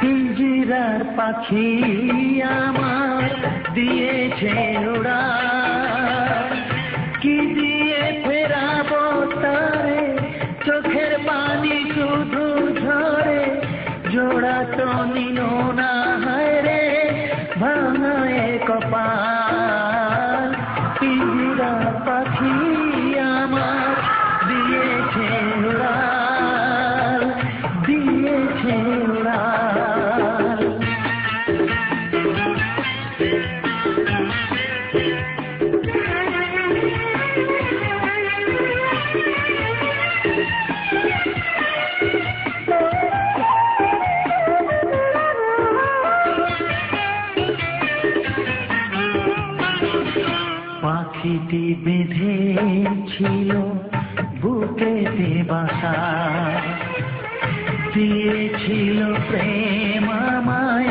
পিঞ্জিরার পাখি আমার দিয়েছে উড়াল, কি দিয়ে ফেরাবো তারে, চোখের পানি শুধু ঝরে, জোড়া তো নিল না হায় রে, ভাঙায় কপাল। পিঞ্জিরার পাখি আমার দিয়েছে উড়াল, দিয়েছে উড়াল। পাখিটি বেঁধেছিল বুকেতে বাসা, দিয়েছিল প্রেম আমায়,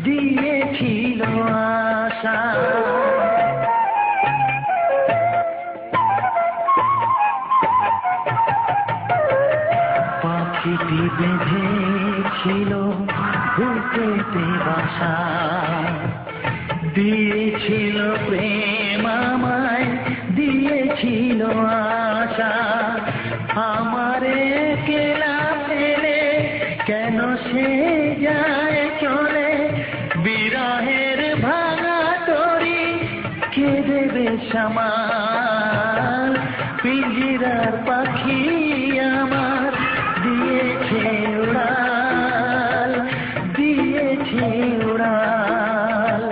দিয়েছিল আশা। পাখিটি বেঁধেছিল বুকেতে বাসা, দিয়েছিল প্রেম আমায়, দিয়েছিল আশা। আমারে কেলা ফেলে কেন সে যায় চলে, বিরহের ভাঙা তরি কে দেবে সামাল। পিঞ্জিরার পাখি আমার দিয়েছে উড়াল, দিয়েছে উড়াল।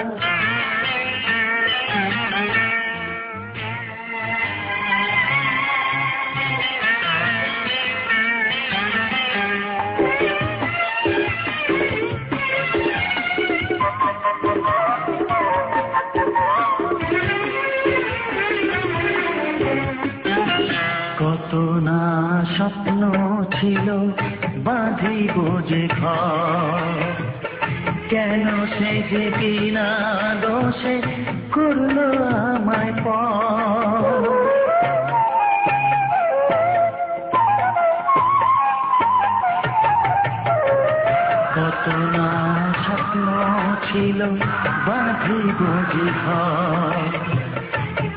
কত না স্বপ্ন ছিল বাঁধিব যে ঘর, কেন সে যে বিনা দোষে করলো আমায় পর। কত না স্বপ্ন ছিল বাঁধিব যে ঘর,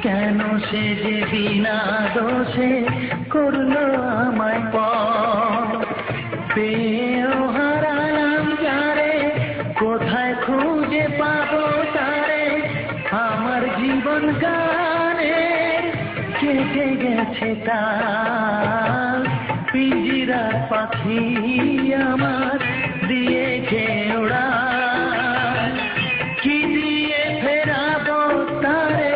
কেন সে যে বিনা দোষে করলো আমায় পর। পেয়েও হারালাম যারে, কোথায় খুঁজে পাবো তারে, আমার জীবন গানে কেটে গেছে তার। পিঞ্জিরার পাখি আমার দিয়েছে উড়াল, কি দিয়ে ফেরাবো তারে,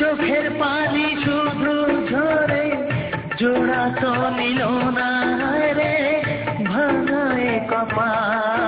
চোখের পানি শুধু ঝরে, জোড়া তো নিল না রে, ভাঙায় কপাল।